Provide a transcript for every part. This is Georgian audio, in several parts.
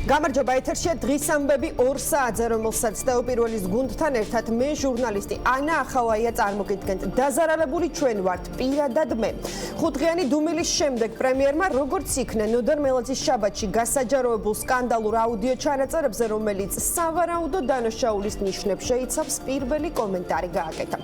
გამარჯობა ეთერშია დღის ამბები 2 საათზე, რომელსაც თეოპირველის გუნდთან ერთად მე ჟურნალისტი ანა ახავაია წარმოგიდგენთ. დაზარალებული ჩვენ ვართ, პირადად მე. 5 დღიანი დუმილის შემდეგ პრემიერმა როგორც იქნა ნოდარ მელაძის შაბათში გასაჯაროებულ სკანდალურ აუდიო ჩანაწერებზე, რომელიც სავარაუდო დანაშაულის ნიშნებს შეიცავს, პირველი კომენტარი გააკეთა.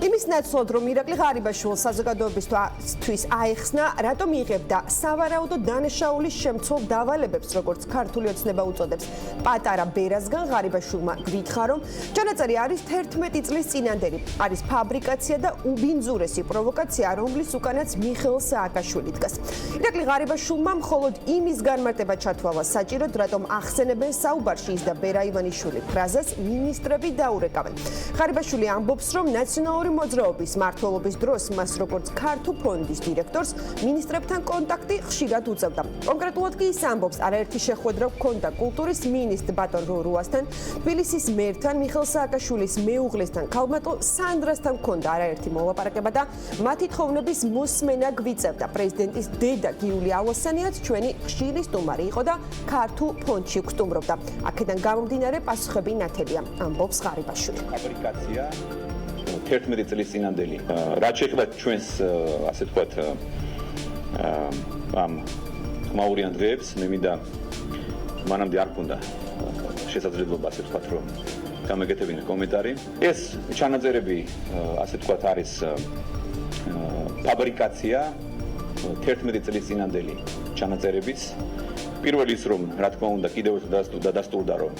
იმის ნაცვლად, რომ ირაკლი ღარიბაშვილს საზოგადოებისთვის აეხსნა, რატომ იღებდა სავარაუდო დანაშაულის შემცველ დავალებებს, როგორც ქართული ოცნება უწოდებს პატარა ბერასგან, ღარიბაშვილმა გვითხრა, რომ ჩანაწერი არის 11 წლის წინანდელი, არის ფაბრიკაცია და უბინძურესი პროვოკაცია, რომლის უკანაც მიხეილ სააკაშვილი დგას. ირაკლი ღარიბაშვილმა მხოლოდ იმის განმარტება ჩათვალა საჭიროდ, რატომ ახსენებენ საუბარში ის და ბერა ივანიშვილი ფრაზას მინისტრები დაურეკავენ. ღარიბაშვილი ამბობს, რომ ნაციონალური მოძრაობის მმართველობის დროს მას როგორც ქართულ ფონდის დირექტორს მინისტრებთან კონტაქტი ხშირად უწევდა. კონკრეტულად კი ის ამბობს, არაერთი შეხვედრა ჰქონდა კულტურის მინისტრ ბატონ რურუასთან, თბილისის მერთან, მიხეილ სააკაშვილის მეუღლესთან, ქალბატონ სანდრასთან ჰქონდა არაერთი მოლაპარაკება და მათი თხოვნების მოსმენა გვიწევდა. პრეზიდენტის დედა გიული ალოსანიაც ჩვენი ხშირი სტუმარი იყო და ქართულ ფონდში გვსტუმრობდა. აქედან გამომდინარე პასუხები ნათელია, ამბობს ღარიბაშვილი. ფაბრიკაცია 11 წლის წინანდელი. რაც შეეხება ჩვენს ასე ვთქვათ ამ ხმაურიან დღეებს, მე მინდა მანამდე არ ქონდა შესაძლებლობა ასე ვთქვათ, რომ გამეკეთებინა კომენტარი. ეს ჩანაწერები ასე ვთქვათ არის ფაბრიკაცია 11 წლის წინანდელი ჩანაწერების. პირველი ის რომ რა თქმა უნდა კიდევ დადასტურდა, რომ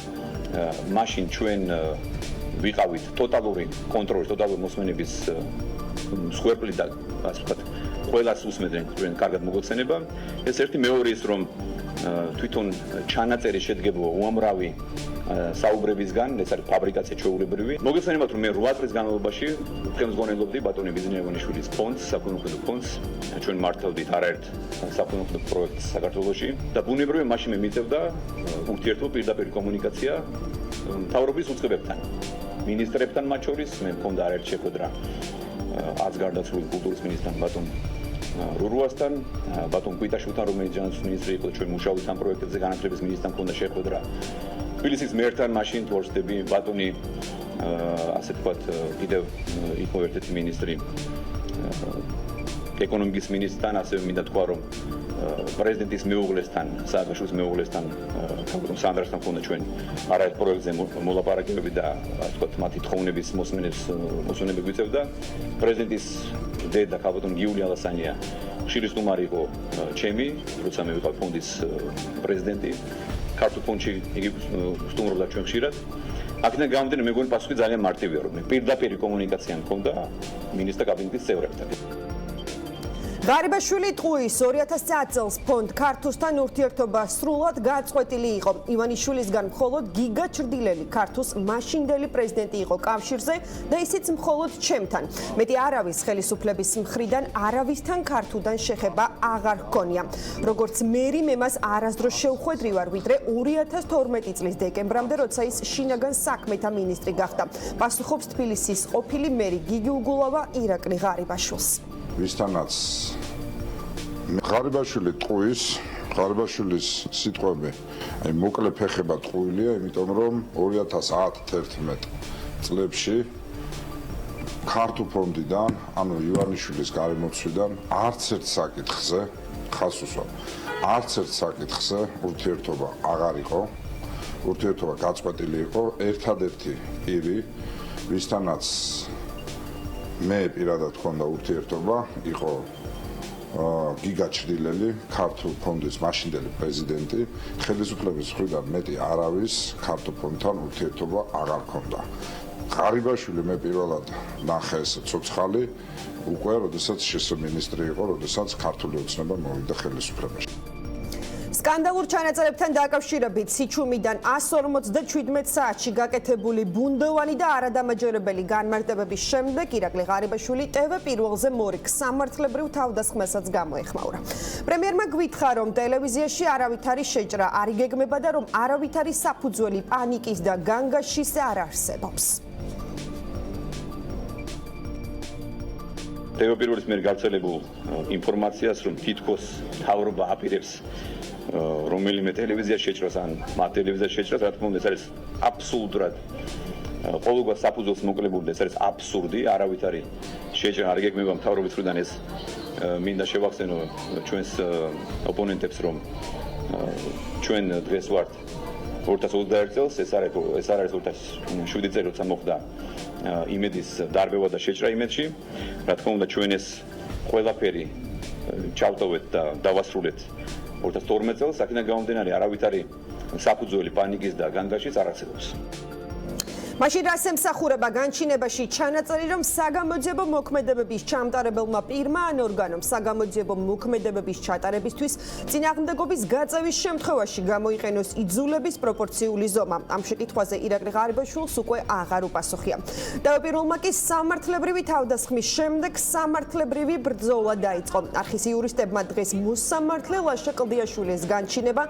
მაშინ ჩვენ ვიყავით ტოტალური კონტროლის, ტოტალური მოსმენების მსხვერპლი და ასე ვთქვათ, ყველას უსმენდნენ ჩვენ კარგად მოგეხსენება. ეს ერთი, მეორე ის რომ თვითონ ჩანაწერი შედგებოდა უამრავი საუბრებისგან, ეს არის ფაბრიკაცია ჩვეულებრივი. მოგეხსენებათ, რომ მე 8 წლის განმავლობაში ხელმძღვანელობდი ბატონი ბიზნეს ივანიშვილის ფონდს, საქველმოქმედო ფონდს. ჩვენ მართავდით არაერთ საქველმოქმედო პროექტს საქართველოში და ბუნებრივია მაშინ მე მიწევდა ურთიერთობა, პირდაპირ კომუნიკაცია მთავრობის უწყებებთან, მინისტრებთან მათ შორის. მე მქონდა არაერთ შეხვედრა არც გარდაცვლილი კულტურის მინისტრთან ბატონ რურუასთან, ბატონ კვიტაშვილთან, რომელიც ჯანდაცვის მინისტრი იყო, ჩვენ მუშაობთ ამ პროექტებზე, განათლების მინისტრთან მქონდა შეხვედრა. თბილისის მერთან მაშინ თუ არ ვცდები, ბატონი ასე ვთქვათ, კიდევ იყო ერთ-ერთი მინისტრი ეკონომიკის მინისტრთან, ასევე მინდა თქვა, რომ პრეზიდენტის მეუღლესთან, სააკაშვილის მეუღლესთან, ბატონ სანდრასთან მქონდა ჩვენ არაერთ პროექტზე მოლაპარაკებები და ასე ვთქვათ, მათი თხოვნების მოსმენები გვიწევდა. პრეზიდენტის დედა ქალბატონ გიული ალოსანია ხშირი სტუმარი იყო ჩემი, როცა მე ვიყავ ფონდის პრეზიდენტი. ქართულ ფონდში იგი სტუმრობდა ჩვენ ხშირად. აქედან გამომდინარე, მე მგონი პასუხი ძალიან მარტივია, რომ მე პირდაპირ კომუნიკაცია მქონდა მინისტრთა კაბინეტის წევრებთან. ღარიბაშვილი ტყუის 2010 წელს ფონდ ქართულთან ურთიერთობა სრულად გაწყვეტილი იყო. ივანიშვილისგან მხოლოდ გიგა ჩრდილელი ქართულს მაშინდელი პრეზიდენტი იყო კავშირზე და ისიც მხოლოდ ჩემთან. მეტი არავის ხელისუფლების მხრიდან არავისთან ქართულთან შეხება აღარ ჰქონია. როგორც მერი მე მას არასდროს შევხვედრი ვარ, ვიდრე 2012 წლის დეკემბრამდე, როცა ის შინაგან საქმეთა მინისტრი გახდა. პასუხობს თბილისის ყოფილი მერი გიგი უგულავა ირაკლი ღარიბაშვილს. ვისთანაც ღარიბაშვილი ტყუის, ღარიბაშვილის სიტყვები მოკლე ფეხება ტყუილია, იმიტომ რომ 2010-11 წლებში ქართულ ფონდიდან, ანუ ივანიშვილის გარემოცვიდან არც ერთ საკითხზე, ხას უსვამ, არც ერთ საკითხზე ურთიერთობა აღარ იყო, ურთიერთობა გაწყვეტილი იყო. ერთადერთი პირი, ვისთანაც მე პირადად ჰქონდა ურთიერთობა, იყო გიგა ჩრდილელი, ქართულ ფონდის მაშინდელი პრეზიდენტი. ხელისუფლების მხრიდან მეტი არავის ქართულ ფონდთან ურთიერთობა აღარ ჰქონდა. ღარიბაშვილი მე პირველად ნახე ეს ცოცხალი, უკვე როდესაც მინისტრი იყო, როდესაც ქართული ოცნება მოვიდა ხელისუფლებაში. სკანდალურ ჩანაწერებთან დაკავშირებით სიჩუმიდან 157 საათში გაკეთებული ბუნდოვანი და არადამაჯერებელი განმარტებების შემდეგ ირაკლი ღარიბაშვილი TV პირველზე მორიგ სამართლებრივ თავდასხმასაც გამოეხმაურა. პრემიერმა გვითხრა, რომ ტელევიზიაში არავით არის შეჭრა, არ იგეგმება და რომ არავით არის საფუძველი პანიკის და განგაშის არ არსებობს. TV პირველის მიერ გავრცელებულ ინფორმაციას, რომ თითქოს მთავრობა აპირებს რომელიმე ტელევიზია შეჭრას ან მათ ტელევიზია შეჭრას, რა თქმა უნდა, ეს არის აბსოლუტურად ყოველგვარ საფუძველს მოკლებული, ეს არის აბსურდი, არავით არის შეჭრა, არ გეკმება მთავრობის მხრიდან ეს მინდა შევახსენო ჩვენს ოპონენტებს, რომ ჩვენ დღეს ვართ 2021 წელს, ეს არ არის 2007 წელი, როცა მოხდა იმედის დარბევა და შეჭრა იმედში. რა თქმა უნდა, ჩვენ ეს ყველაფერი ჩავტოვეთ და დავასრულეთ 2012 წელს, აქედან გამომდინარე, არავით არის საფუძველი პანიკის და განგაშის არ არსებობს. მაშინ რას ემსახურება განჩინებაში ჩანაწერი, რომ საგამოძიებო მოქმედებების ჩამტარებელმა პირმა ან ორგანომ საგამოძიებო მოქმედებების ჩატარებისთვის წინააღმდეგობის გაწევის შემთხვევაში გამოიყენოს იძულების პროპორციული ზომა. ამ შეკითხვაზე ირაკლი ღარიბაშვილს უკვე აღარ უპასუხია. თავდაპირველმა კი სამართლებრივი თავდასხმის შემდეგ სამართლებრივი ბრძოლა დაიწყო. არხის იურისტებმა დღეს მოსამართლე ლაშა კლდიაშვილის განჩინება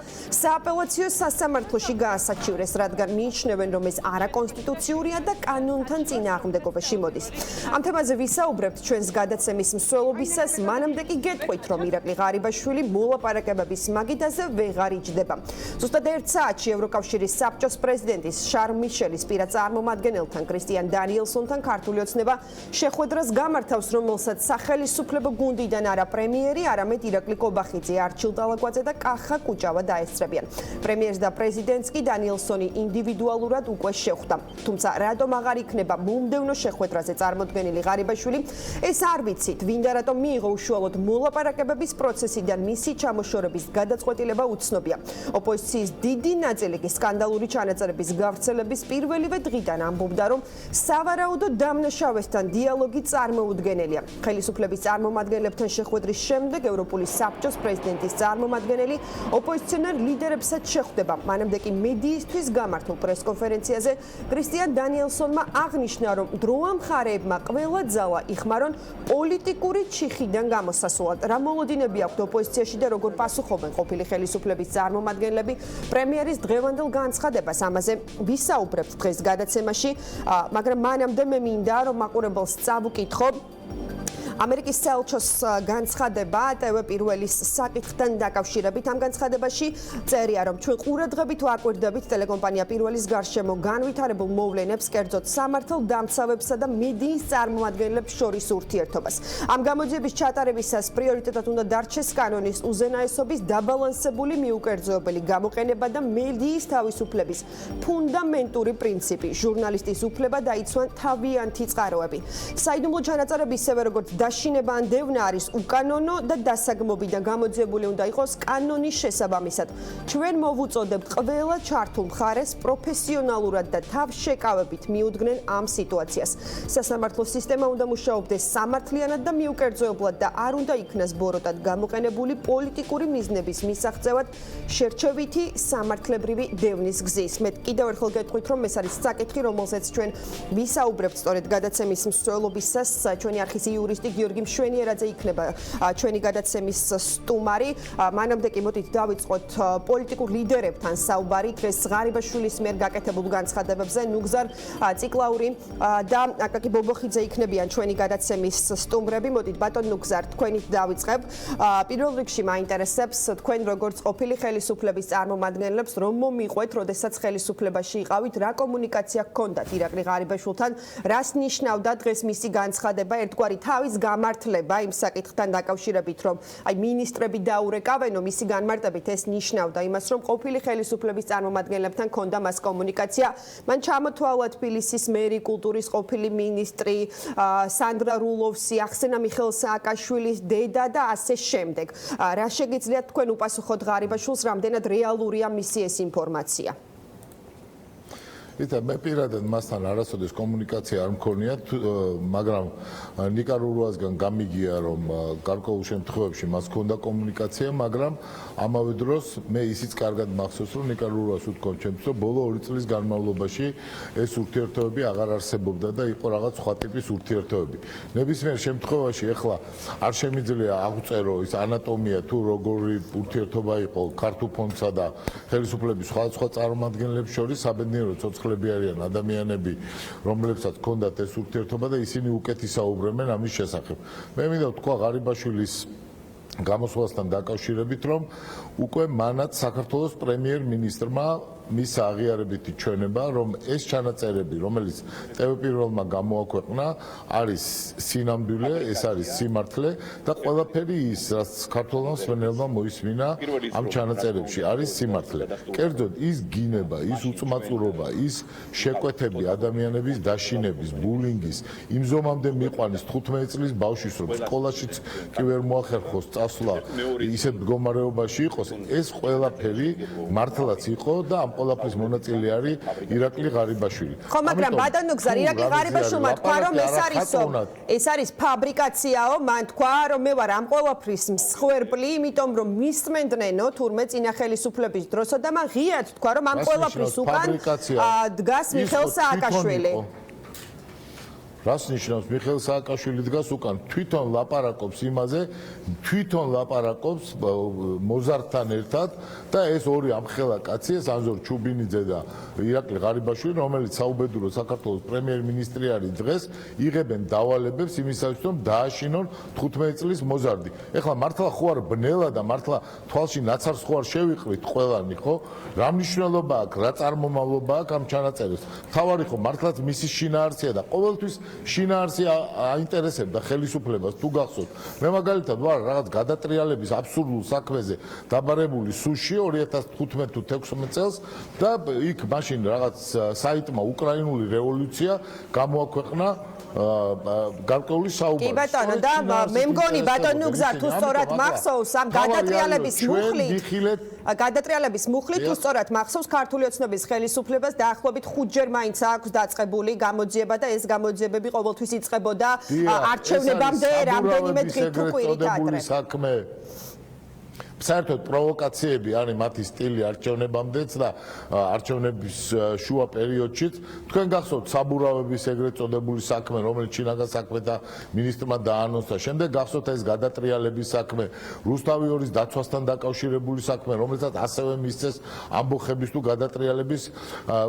სააპელაციო სასამართლოში გაასაჩივრეს, რადგან მიიჩნევენ, რომ ეს არაკონსტიტუციური და კანონთან წინააღმდეგობაში მოდის. ამ თემაზე ვისაუბრებთ ჩვენს გადაცემის მსვლელობისას, მანამდე კი გეტყვით, რომ ირაკლი ღარიბაშვილი მოლაპარაკებების მაგიდაზე ვეღარ იჯდება. ზუსტად 1 საათში ევროკავშირის საბჭოს პრეზიდენტის შარლ მიშელის პირად წარმომადგენელთან კრისტიან დანიელსონთან ქართული ოცნება შეხვედრას გამართავს, რომელსაც სახელისუფლებო გუნდიდან არა პრემიერი, არამედ ირაკლი კობახიძე, არჩილ ტალაკვაძე და კახა კუჭავა დაესწრებიან. პრემიერს და პრეზიდენტს კი დანიელსონი ინდივიდუალურად უკვე შეხვდა. თუმცა რატომ აღარ იქნება მომდევნო შეხვედრაზე წარმოდგენილი ღარიბაშვილი, ეს არ ვიცით. ვინდა რატომ მიიღო უშუალოდ მოლაპარაკებების პროცესიდან მისი ჩამოშორების გადაწყვეტილება უცნობია. ოპოზიციის დიდი ნაწილი კი სკანდალური ჩანაწერების გავრცელების პირველივე დღიდან ამბობდა, რომ სავარაუდო დამნაშავესთან დიალოგი წარმოუდგენელია. ხელისუფლების წარმომადგენლებთან შეხვედრის შემდეგ ევროპული საბჭოს პრეზიდენტის წარმომადგენელი ოპოზიციონერ ლიდერებსაც შეხვდება. მანამდე კი მედიისთვის გამართულ პრესკონფერენციაზე კრისტიან დანიელსონმა აღნიშნა, რომ დროამხარეებმა ყველა ძალა იხმარონ პოლიტიკური ჩიხიდან გამოსასვლად. რა მოლოდინები აქვთ ოპოზიციაში და როგორ პასუხობენ ყოფილი ხელისუფლების წარმომადგენლები პრემიერის დღევანდელ განცხადებას? ამაზე ვისაუბრებთ დღეს გადაცემაში, მაგრამ მანამდე მე მინდა რომ მაყურებელს წავუკითხო ამერიკის საელჩოს განცხადება ტევ პირველის საკითხთან დაკავშირებით. ამ განცხადებაში წერია, რომ ჩვენ ყურადღებით ვაკვირდებით ტელეკომპანია პირველის გარშემო განვითარებულ მოვლენებს, კერძოდ სამართალდამცავებსა და მედიის წარმომადგენლებს შორის ურთიერთობას. ამ გამოძიების ჩატარებისას პრიორიტეტად უნდა დარჩეს კანონის უზენაესობის დაბალანსებული მიუკერძოებელი გამოყენება და მედიის თავისუფლების ფუნდამენტური პრინციპი, ჟურნალისტის უფლება დაიცვან თავიანთი წყაროები. საიდუმლო ჩანაწერები ისევე როგორც დაშინება ან დევნა არის უკანონო და დასაგმობიდან გამოძიებული უნდა იყოს კანონის შესაბამისად. ჩვენ მოვუწოდებთ ყველა ჩართულ მხარეს პროფესიონალურად და თავშეკავებით მიუდგნენ ამ სიტუაციას. სასამართლო სისტემა უნდა მუშაობდეს სამართლიანად და მიუკერძოებლად და არ უნდა იქნას ბოროტად გამოყენებული პოლიტიკური მიზნების მისაღწევად შერჩევითი სამართლებრივი დევნის გზის. მე კიდევ ერთხელ გეტყვით, რომ ეს არის საკითხი, რომელზეც ჩვენ ვისაუბრებთ სწორედ გადაცემის მსვლელობისას. ჩვენი არხის იურისტი გიორგი მშვენიერაძე იქნება ჩვენი გადაცემის სტუმარი. მანამდე კი მოდით დავიწყოთ პოლიტიკურ ლიდერებთან საუბარი დღეს ღარიბაშვილის მიერ გაკეთებულ განცხადებებზე. ნუგზარ ციკლაური და აკაკი ბობოხიძე იქნებიან ჩვენი გადაცემის სტუმრები. მოდით ბატონ ნუგზარ, თქვენით დავიწყებ. პირველ რიგში მაინტერესებს თქვენ როგორც ყოფილი ხელისუფლების წარმომადგენლებს რომ მომიყვეთ, როდესაც ხელისუფლებაში იყავით, რა კომუნიკაცია ჰქონდათ ირაკლი ღარიბაშვილთან, რას ნიშნავდა დღეს მისი განცხადება, ერთგვარი თავის გამართლება იმ საკითხთან დაკავშირებით, რომ აი მინისტრები დაურეკავენო მისი განმარტებით ეს ნიშნავდა იმას, რომ ყოფილი ხელისუფლების წარმომადგენლებთან ჰქონდა მას კომუნიკაცია. მან ჩამოთვალა თბილისის მერი, კულტურის ყოფილი მინისტრი სანდრა რულოვსი, ახსენა მიხეილ სააკაშვილის დედა და ასე შემდეგ. რა შეგიძლიათ თქვენ უპასუხოთ ღარიბაშვილს, რამდენად რეალურია მისი ეს ინფორმაცია? მე პირადად მასთან არასოდეს კომუნიკაცია არ მქონია, მაგრამ ნიკარაგუასგან გამიგია, რომ გარკვეულ შემთხვევებში მას ჰქონდა კომუნიკაცია, მაგრამ ამავე დროს მე ისიც კარგად მახსოვს, რომ ნიკარაგუას უთქვამთ ჩემს, რომ ბოლო 2 წლის განმავლობაში ეს ურთიერთობები აღარ არსებობდა და იყო რაღაც სხვა ტიპის ურთიერთობები. ნებისმიერ შემთხვევაში ეხლა არ შემიძლია აღწერო ის ანატომია თუ როგორი ურთიერთობა იყო ქართულ ფონდსა და ხელისუფლების სხვადასხვა წარმომადგენლებს შორის, საბედნიეროდ ცოცხლები არიან ადამიანები, რომლებსაც ჰქონდათ ეს ურთიერთობა და ისინი უკეთ ისაუბრებენ ამის შესახებ. მე მინდა ვთქვა ღარიბაშვილის გამოსვლასთან დაკავშირებით, რომ უკვე მანაც საქართველოს პრემიერ-მინისტრმა მის აღიარებითი ჩვენება, რომ ეს ჩანაწერები, რომელიც ტევ-პირველმა გამოაქვეყნა, არის სინამდვილე, ეს არის სიმართლე და ყველაფერი ის, რაც საქართველოს მსმენელმა მოისმინა ამ ჩანაწერებში, არის სიმართლე. კერძოდ ის გინება, ის უწმაწურობა, ის შეკვეთები ადამიანების დაშინების, ბულინგის, იმ ზომამდე მიყვანის 15 წლის ბავშვის, რომ სკოლაშიც კი ვერ მოახერხოს წასვლა, ისეთ მდგომარეობაში იყოს, ეს ყველაფერი მართლაც იყო და ამ ყველაფრის მონაწილე არის ირაკლი ღარიბაშვილი. ხო, მაგრამ ბატონო გზარ, ირაკლი ღარიბაშვილმა თქვა, რომ ეს არის ფაბრიკაციაო, მან თქვა, რომ მე ვარ ამ ყველაფრის მსხვერპლი, იმიტომ რომ მისმენდნენო თურმე წინა ხელისუფლების დროსო და მან ღიად თქვა, რომ ამ ყველაფრის უკან დგას მიხეილ სააკაშვილი. რას ნიშნავს მიხეილ სააკაშვილი დგას უკან? თვითონ ლაპარაკობს იმაზე, თვითონ ლაპარაკობს მოზარდთან ერთად და ეს ორი ამხელა კაცი, ეს ანზორ ჩუბინიძე და ირაკლი ღარიბაშვილი, რომელიც საუბედურო საქართველოს პრემიერ-მინისტრი არის დღეს, იღებენ დავალებებს იმისათვის, რომ დააშინონ 15 წლის მოზარდი. ეხლა მართლა ხო არ ბნელა და მართლა თვალში ნაცარს ხო არ შევიყრით ყველანი, ხო? რა მნიშვნელობა აქვს, რა წარმომავლობა აქვს ამ ჩანაწერებს? თავარი ხო მართლაც მისი შინაარსია და ყოველთვის შინაარსი აინტერესებდა ხელისუფლებას თუ გახსოვთ. მე მაგალითად ვარ რაღაც გადატრიალების აბსურდულ საქმეზე დაბარებული სუში 2015 თუ 16 წელს და იქ მაშინ რაღაც საიტმა უკრაინული რევოლუცია გამოაქვეყნა გარკვეული საუბარი. კი ბატონო და მე მგონი ბატონო გზა თუ სწორად მახსოვს ამ გადატრიალების მუხლი თუ სწორად მახსოვს ქართული ოცნების ხელისუფლებას დაახლოებით 5 ჯერ მაინც აქვს დაწყებული გამოძიება და ეს გამოძიებები ყოველთვის იწყებოდა არჩევნებამდე რამდენიმე დღით თუ კვირით ადრე. საერთოდ პროვოკაციები არის მათი სტილი არჩევნებამდეც და არჩევნების შუა პერიოდშიც. თქვენ გახსოვთ საბურავების ეგრეთ წოდებული საქმე, რომელიც შინაგან საქმეთა მინისტრმა დაანონსა. შემდეგ გახსოვთ ეს გადატრიალების საქმე, რუსთავი ორის დაცვასთან დაკავშირებული საქმე, რომელსაც ასევე მისცეს ამბოხების თუ გადატრიალების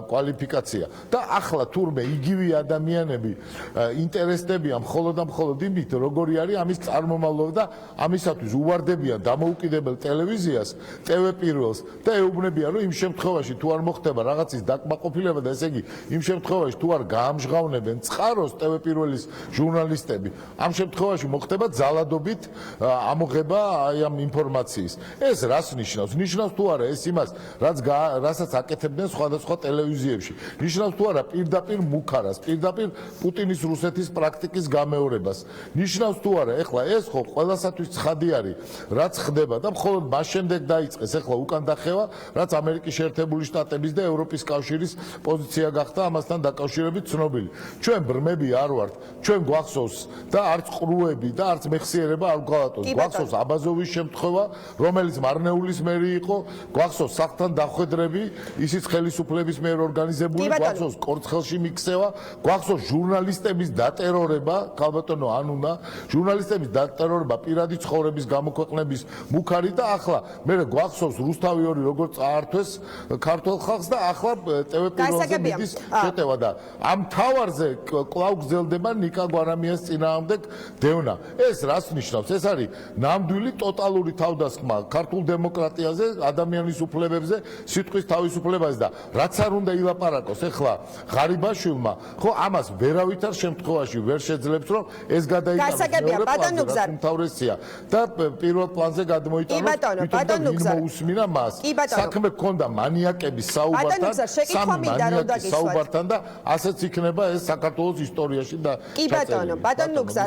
კვალიფიკაცია. და ახლა თურმე იგივე ადამიანები ინტერესდებიან მხოლოდ და მხოლოდ იმით, როგორი არის ამის წარმომავლობა და ამისათვის უვარდებიან დამოუკიდებელ ტელევიზიას, ტევ-პირველს და ეუბნებიან, რომ იმ შემთხვევაში თუ არ მოხდება რაღაცის დაკმაყოფილება და ესე იგი იმ შემთხვევაში თუ არ გაამჟღავნებენ წყაროს ტევ-პირველის ჟურნალისტები, ამ შემთხვევაში მოხდება ძალადობით ამოღება აი ამ ინფორმაციის. ეს რას ნიშნავს? ნიშნავს თუ არა ეს იმას, რასაც აკეთებდნენ სხვადასხვა ტელევიზიებში. ნიშნავს თუ არა პირდაპირ მუქარას, პირდაპირ პუტინის რუსეთის პრაქტიკის გამეორებას. ნიშნავს თუ არა, ეხლა ეს ხო ყველასათვის ცხადი არის, რაც ხდება და მხოლოდ მას შემდეგ დაიწყეს ეხლა უკან დახევა, რაც ამერიკის შეერთებული შტატების და ევროპის კავშირის პოზიცია გახდა ამასთან დაკავშირებით ცნობილი. ჩვენ ბრმები არ ვართ, ჩვენ გვახსოვს და არც ყრუები და არც მეხსიერება არ გვღალატოს. გვახსოვს აბაზოვის შემთხვევა, რომელიც მარნეულის მერი იყო, გვახსოვს სახლთან დახვედრები, ისიც ხელისუფლების მიერ ორგანიზებული, გვახსოვს კორცხელში მიქცევა, გვახსოვს ჟურნალისტების დატერორება, ქალბატონო ანუნა, ჟურნალისტების დატერორება პირადი ცხოვრების გამოქვეყნების მუქარი და ახლა მე გვახსოვს რუსთავი ორი როგორ წაართვეს ქართულ ხალხს და ახლა ტევ-პირველზე მიდის შეტევა და ამ თავარზე კვლავ გრძელდება ნიკა გვარამიას წინააღმდეგ დევნა. ეს რას ნიშნავს? ეს არის ნამდვილი ტოტალური თავდასხმა ქართულ დემოკრატიაზე, ადამიანის უფლებებზე, სიტყვის თავისუფლებაზე და რაც არ უნდა ილაპარაკოს ეხლა ღარიბაშვილმა, ხო ამას ვერავითარ შემთხვევაში ვერ შეძლებს, რომ ეს გადაიტანოს მეორე პლანზე, უმთავრესია და პირველ პლანზე ბატონო გზა მოусმინა მას. საქმე ქონდა მანიაკების საუბართან და ასეც იქნება ეს საქართველოს ისტორიაში და კი ბატონო გზა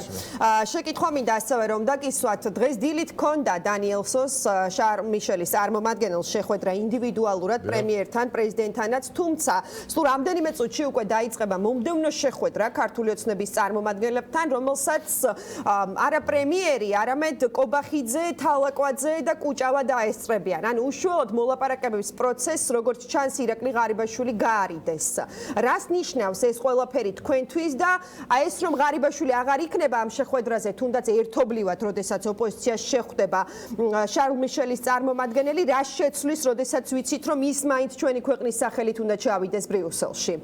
შეკითხვა მინდა ასევე რომ დაგისვათ დღეს დილით ქონდა დანიელსოს შარლ მიშელის წარმომადგენელს შეხვედრა ინდივიდუალურად პრემიერთან პრეზიდენტთანაც თუმცა სულ რამდენიმე წუთში უკვე დაიწყება მომდევნო შეხვედრა ქართული ოცნების წარმომადგენლებთან რომელსაც არა პრემიერი არამედ კობახიძე თალაკვაძე და კუჭავა დაესწრებიან. ანუ უშუალოდ მოლაპარაკებების პროცესს, როგორც ჩანს, ირაკლი ღარიბაშვილი გაარიდეს. რას ნიშნავს ეს ყველაფერი თქვენთვის და აი ეს რომ ღარიბაშვილი აღარ იქნება ამ შეხვედრაზე, თუნდაც ერთობლივად, როდესაც ოპოზიცია შეხვდება შარლ მიშელის წარმომადგენელი, რას შეცვლის, როდესაც ვიცით, რომ ის მაინც ჩვენი ქვეყნის სახელით უნდა ჩავიდეს ბრიუსელში?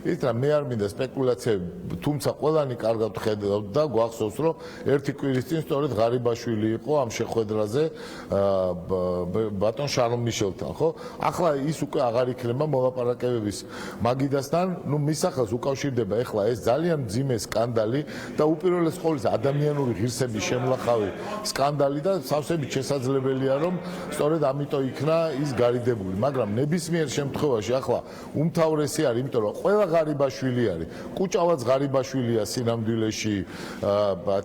ის რა მე არ მინდა სპეკულაციები, თუმცა ყველანი კარგად ხედავთ და გვახსოვს რომ ერთი კვირის წინ სწორედ ღარიბაშვილი იყო ამ შეხვედრაზე ბატონ შარლ მიშელთან, ხო? ახლა ის უკვე აღარ იქნება მოლაპარაკებების მაგიდასთან, ნუ მის სახელს უკავშირდება ახლა ეს ძალიან მძიმე სკანდალი და უპირველეს ყოვლისა ადამიანური ღირსების შემლახავი სკანდალი და სავსებით შესაძლებელია რომ სწორედ ამიტომ იქნა ის გარიდებული, მაგრამ ნებისმიერ შემთხვევაში ახლა უმთავრესი არის, იმიტომ რომ ყველა ღარიბაშვილი არის, კუჭავაც ღარიბაშვილია სინამდვილეში,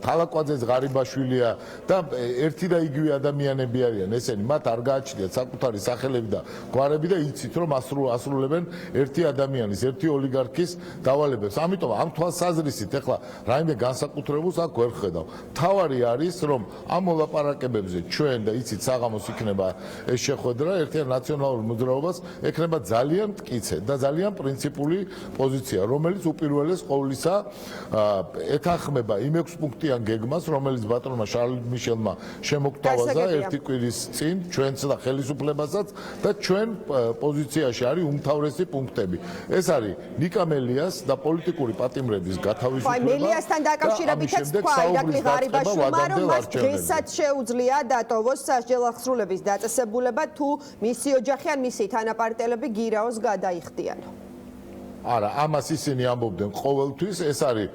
თალაკვაძეც ღარიბაშვილია და ერთი და იგივე ადამიანები არიან ესენი, მათ არ გააჩნიათ საკუთარი სახელები და გვარები და იცით რომ ასრულებენ ერთი ადამიანის, ერთი ოლიგარქის დავალებებს. ამიტომ ამ თვალსაზრისით ახლა რაიმე განსაკუთრებულს აქ ვერ ხედავ. თავარი არის რომ ამ მოლაპარაკებებზე ჩვენ და იცით საღამოს იქნება ეს შეხვედრა ერთიან ნაციონალურ მოძრაობას ექნება ძალიან მტკიცე და ძალიან პრინციპული პოზიცია, რომელიც უპირველეს ყოვლისა ეთანხმება იმ 6 პუნქტიან გეგმას, რომელიც ბატონმა შარლ მიშელმა შემოგთავაზა ერთი კვირის წინ ჩვენს და ხელისუფლებასაც და ჩვენ პოზიციაში არის უმთავრესი პუნქტები. ეს არის ნიკა მელიას და პოლიტიკური პატიმრების გათავისუფლება. მელიასთან დაკავშირებითაც თქვა ირაკლი ღარიბაშვილმა, რომ მას დღესაც შეუძლია დატოვოს სასჯელ აღსრულების დაწესებულება თუ მისი ოჯახი ან მისი თანაპარტიელები გირაოს გადაიხდიან. არა, ამას ისინი ამბობდნენ ყოველთვის, ეს არის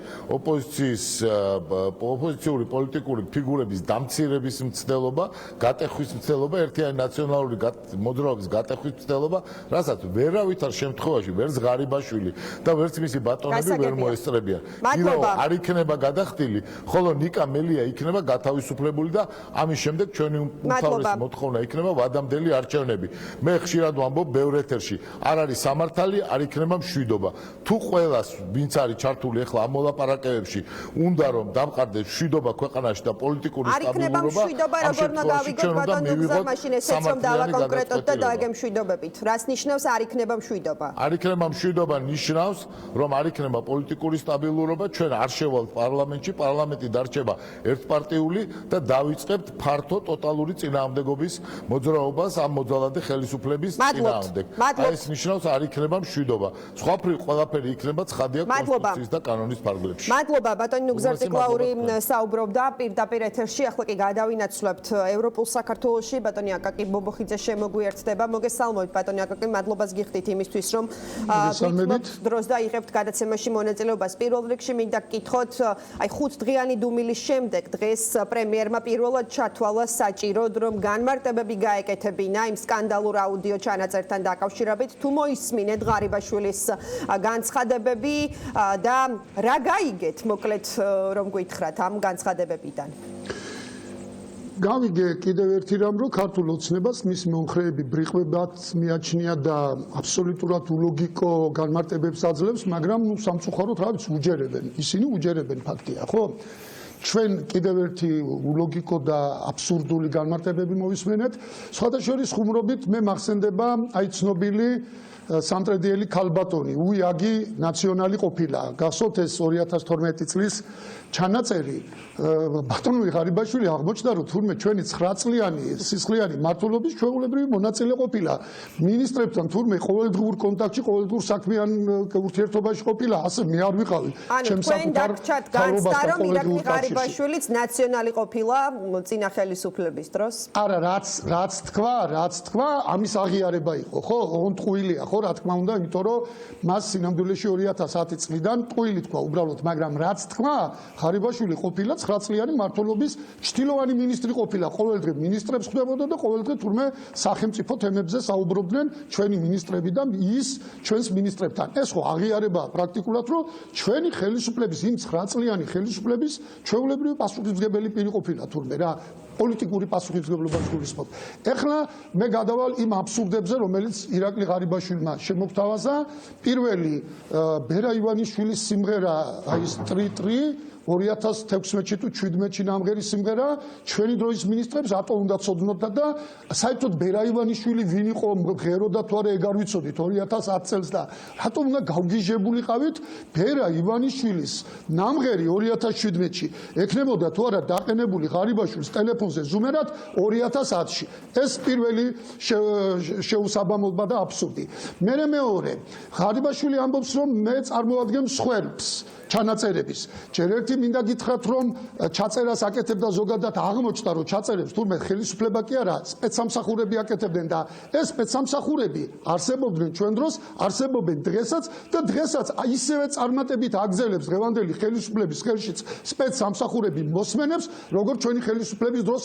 ოპოზიციური პოლიტიკური ფიგურების დამცირების მცდელობა, გატეხვის მცდელობა, ერთიანი ნაციონალური მოძრაობის გატეხვის მცდელობა, რასაც ვერავითარ შემთხვევაში ვერც ღარიბაშვილი და ვერც მისი ბატონები ვერ მოესწრებიან. არ იქნება გადახდილი, ხოლო ნიკა მელია იქნება გათავისუფლებული და ამის შემდეგ ჩვენი უმთავრესი მოთხოვნა იქნება ვადამდელი არჩევნები. მე ხშირად ვამბობ ბევრ ეთერში, არ არის სამართალი, არ იქნება მშვიდობა. თუ ყველას ვინც არის ჩართული ახლა ამ მოლაპარაკებებში უნდა რომ დამყარდეს მშვიდობა ქვეყანაში და პოლიტიკური სტაბილურობა, არ იქნება მშვიდობა, როგორ უნდა გავიგოთ ბატონ დუგზა, მაშინ ესეც რომ დავაკონკრეტოთ და დააგემ მშვიდობებით. რას ნიშნავს არ იქნება მშვიდობა? არ იქნება მშვიდობა ნიშნავს, რომ არ იქნება პოლიტიკური სტაბილურობა, ჩვენ არ შევალთ პარლამენტში, პარლამენტი დარჩება ერთპარტიული და დავიწყებთ ფართო ტოტალური წინააღმდეგობის მოძრაობას ამ მოძალადე ხელისუფლების წინააღმდეგ. ეს ნიშნავს არ იქნება მშვიდობა. სხვაფრით ყველაფერი იქნება ცხადია კონსტიტუციის და კანონის ფარგლებში. მადლობა ბატონი ნუგზარ ციკლაური საუბრობდა პირდაპირ ეთერში. ახლა კი გადავინაცვლებთ ევროპულ საქართველოში. ბატონი აკაკი ბობოხიძე შემოგვიერთდება. მოგესალმებით ბატონი აკაკი, მადლობას გიხდით იმისთვის რომ გვითმოთ დროს და იღებთ გადაცემაში მონაწილეობას. პირველ რიგში მინდა გკითხოთ, აი 5 დღიანი დუმილის შემდეგ დღეს პრემიერმა პირველად ჩათვალა საჭიროდ რომ განმარტებები გაეკეთებინა იმ სკანდალურ აუდიო ჩანაწერთან დაკავშირებით, თუ მოისმინეთ ღარიბაშვილის განცხადებები და რა გაიგეთ მოკლედ რომ გითხრათ ამ განცხადებებიდან? გავიგე კიდევ ერთი რამ, რომ ქართულ ოცნებას მის მომხრეები ბრიყვებად მიაჩნია და აბსოლუტურად ულოგიკო განმარტებებს აძლევს, მაგრამ სამწუხაროდ რა ვიცი უჯერებენ. ისინი უჯერებენ ფაქტია, ხო? ჩვენ კიდევ ერთი ულოგიკო და აბსურდული განმარტებები მოვისმენეთ. სხვათა შორის ხუმრობით მე მახსენდება აი ცნობილი სამტრედიელი ქალბატონი, უიაგი ნაციონალი ყოფილა. გახსოვთ ეს 2012 წლის ჩანაწერი ბატონი ღარიბაშვილი აღმოჩნდა, რომ თურმე ჩვენი 9 წლიანი სისხლიანი მმართველობის ჩვეულებრივი მონაწილე ყოფილა. მინისტრებთან თურმე ყოველდღიურ კონტაქტში, ყოველდღიურ საქმიან ურთიერთობაში ყოფილა, ასე მე არ ვიყავი. ჩემს საკუთარ განცდა რომ ირაკლი ღარიბაშვილიც ნაციონალი ყოფილა წინა ხელისუფლების დროს? არა, რაც თქვა, ამის აღიარება იყო, ხო? ონტყუილია, ხო, რა თქმა უნდა, იმიტომ რომ მას სინამდვილეში 2010 წლიდან ტყუილი თქვა უბრალოდ, მაგრამ რაც თქვა, ღარიბაშვილი ყოფილა 9 წლიანი მმართველობის ჩtildeოვანი მინისტრი ყოფილა, ყოველდღე მინისტრებს ხვდებოდა და ყოველდღე თურმე სახელმწიფო თემებზე საუბრობდნენ ჩვენი მინისტრები და ის ჩვენს მინისტრებთან. ეს ხო აღიარებაა პრაქტიკულად, რომ ჩვენი ხელისუფლების იმ 9 წლიანი ხელისუფლების ჩვეულებრივი პასუხისმგებელი პირი ყოფილა თურმე რა. პოლიტიკური პასუხისმგებლობას გულისხმობ. ეხლა მე გადავალ იმ აბსურდებზე, რომელიც ირაკლი ღარიბაშვილმა შემოგთავაზა. პირველი ბერა ივანიშვილის სიმღერა, აი ეს ტრიტრი, 2016-ში თუ 17-ში ნამღერი სიმღერა ჩვენი დროის მინისტრებს რატო უნდა ცოდნოთა და საერთოდ ბერა ივანიშვილი ვინ იყო ღეროდა თუ არა ეგ არ ვიცოდით 2010 წელს და რატო უნდა გავგიჟებულიყავით ბერა ივანიშვილის ნამღერი 2017-ში ეკნებოდა თუ არა დაყენებული ღარიბაშვილის ტელეფონზე ზუმერად 2010-ში ეს პირველი შეუსაბამობა და აბსურდი მე მეორე ღარიბაშვილი ამბობს რომ მე წარმოვადგენ მსხვერპლს ჩანაწერების. ჯერ ერთი მინდა გითხრათ რომ ჩაწერას აკეთებდა ზოგადად აღმოჩნდა რომ ჩაწერებს თურმე ხელისუფლება კი არა სპეცსამსახურები აკეთებდნენ და ეს სპეცსამსახურები არსებობდნენ ჩვენ დროს არსებობენ დღესაც და დღესაც ისევე წარმატებით აგზელებს დღევანდელი ხელისუფლების ხელშიც სპეცსამსახურები მოსმენებს როგორც ჩვენი ხელისუფლების დროს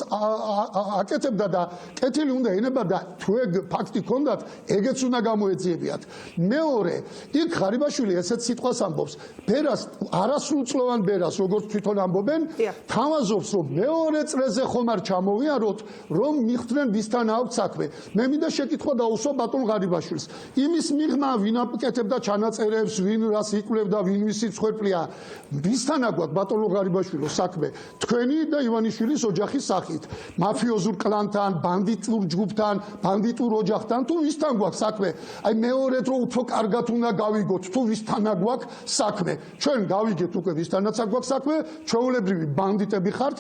აკეთებდა და კეთილი უნდა ენება და თუ ეგ ფაქტი ქონდათ ეგეც უნდა გამოეძიებიათ. მეორე იქ ღარიბაშვილი ესეთ სიტყვას ამბობს ბერას არასრულწლოვან ბერას როგორც თვითონ ამბობენ თავაზობს რომ მეორე წრეზე ხომ არ ჩამოვიაროთ რომ მიხვდნენ ვისთან აქვს საქმე მე მინდა შეკითხვა დაუსვა ბატონ ღარიბაშვილს იმის მიღმა ვინ აკეთებდა ჩანაწერებს ვინ რას იკვლევდა ვინ მისი მსხვერპლია ვისთან აგვაქვს ბატონო ღარიბაშვილო საქმე თქვენი და ივანიშვილის ოჯახის სახით მაფიოზურ კლანთან ბანდიტურ ჯგუფთან ბანდიტურ ოჯახთან თუ ვისთან გვაქვს საქმე აი მეორედ რომ უფრო კარგად უნდა გავიგოთ თუ ვისთან აგვაქვს საქმე ჩვენ გავიგეთ უკვე ვისთანაც აგვაქვს საქმე ჩვეულებრივი ბანდიტები ხართ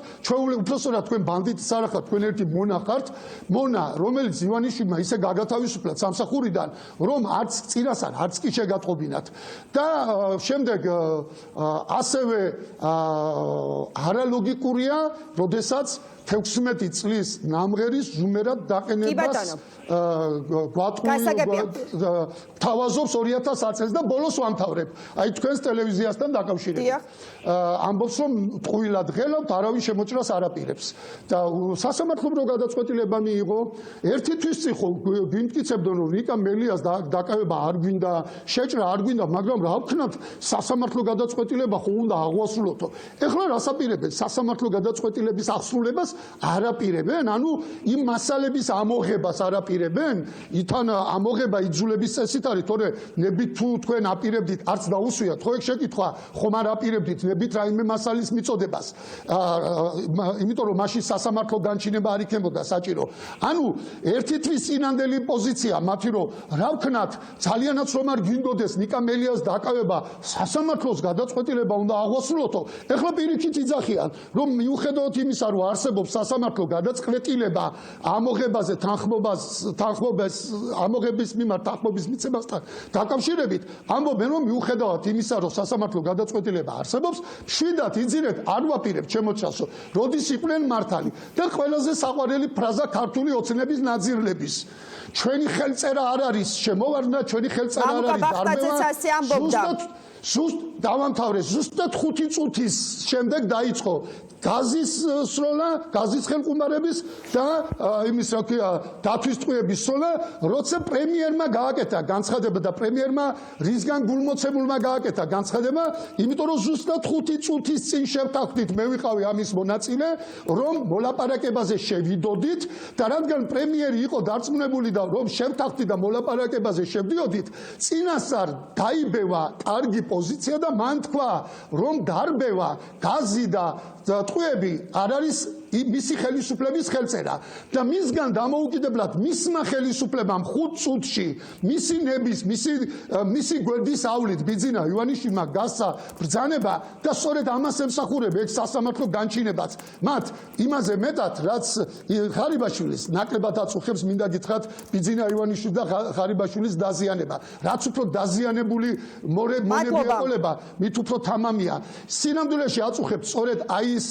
უпроსტად თქვენ ბანდიტიც არ ხართ თქვენ ერთი მონა ხართ მონა რომელიც ივანიშვილმა ისე გაგათავისუფლა სამსახურიდან რომ არც წინასწარ არც კი შეგატყობინათ და შემდეგ ასევე არალოგიკურია როდესაც 16 წლის ნამღერის ზუმერად დაყენებას თავაზობს 2010 წელს და ბოლოს ვამთავრებ აი თქვენს ტელევიზიასთან დაკავშირებით ამბობს რომ ტყუილად ღელავთ არავინ შემოჭრას არ აპირებს და სასამართლო გადაწყვეტილება მიიღო ერთი თვის წინ ხო გვიმტკიცებდნენ რომ რიკა მელიას დაკავება არ გვინდა შეჭრა არ გვინდა მაგრამ რა ვქნათ სასამართლო გადაწყვეტილება ხო უნდა აღვასრულოთო ეხლა რას აპირებენ სასამართლო გადაწყვეტილების აღსრულებას არ აპირებენ ანუ იმ მასალების ამოღებას არ აპირებენ თან ამოღება იძულების წესით არის თორე ნებით თუ თქვენ აპირებდით არც დაუსვიათ ხო ეგ შეკითხვა ხომ არ აპირებდით ნებით რაიმე მასალის მიწოდებას იმიტომ რომ მაშინ სასამართლო განჩინება არ იქნებოდა საჭირო ანუ ერთი თვის წინანდელი პოზიცია მათი რომ რა ვქნათ ძალიანაც რომ არ გვინდოდეს ნიკა მელიას დაკავება სასამართლოს გადაწყვეტილება უნდა აღვასრულოთო ეხლა პირიქით იძახიან რომ მიუხედავად იმისა რომ არსებობს სასამართლო გადაწყვეტილება ამოღებაზე ამოღების მიმართ თანხმობის მიცემასთან დაკავშირებით ამბობენ რომ მიუხედავად იმისა რომ სასამართლო გადაწყვეტილება არსებობს მშვიდად იძინეთ არ ვაპირებთ შემოჭრასო როდის იყვნენ მართალი და ყველაზე საყვარელი ფრაზა ქართული ოცნების ნაძირლების ჩვენი ხელწერა არ არის შემოვარდნა ჩვენი ხელწერა არ არის დავამთავრე ზუსტად 5 წუთის შემდეგ დაიწყო გაზის სროლა, გაზის ხელმძღვანელების და იმის რა ქვია დათვის ტყუების სროლა, როცა პრემიერმა გააკეთა განცხადება და პრემიერმა რისგან გულმოცემულმა გააკეთა განცხადება, იმიტომ რომ ზუსტად 5 წუთის წინ შევთანხმდით, მე ვიყავი ამის მონაწილე, რომ მოლაპარაკებაზე შევიდოდით და რადგან პრემიერი იყო დარწმუნებული და რომ შევთანხმდით და მოლაპარაკებაზე შევდიოდით, წინასწარ დაიბევა კარგი პოზიცია და მან თქვა, რომ დარბევა გაზი და ტყუები არ არის მისი ხელისუფლების ხელწერა და მისგან დამოუკიდებლად მისმა ხელისუფლებამ 5 წუთში მისი ნების მისი გვერდისავლით ბიძინა ივანიშვილმა გასცა ბრძანება და სწორედ ამას ემსახურებ ეგ სასამართლო განჩინებაც მათ იმაზე მეტად რაც ღარიბაშვილის ნაკლებად აწუხებს მინდა გითხრათ ბიძინა ივანიშვილის და ღარიბაშვილის დაზიანება რაც უფრო დაზიანებული მონები ეყოლება მით უფრო თამამია სინამდვილეში აწუხებს სწორედ აი ის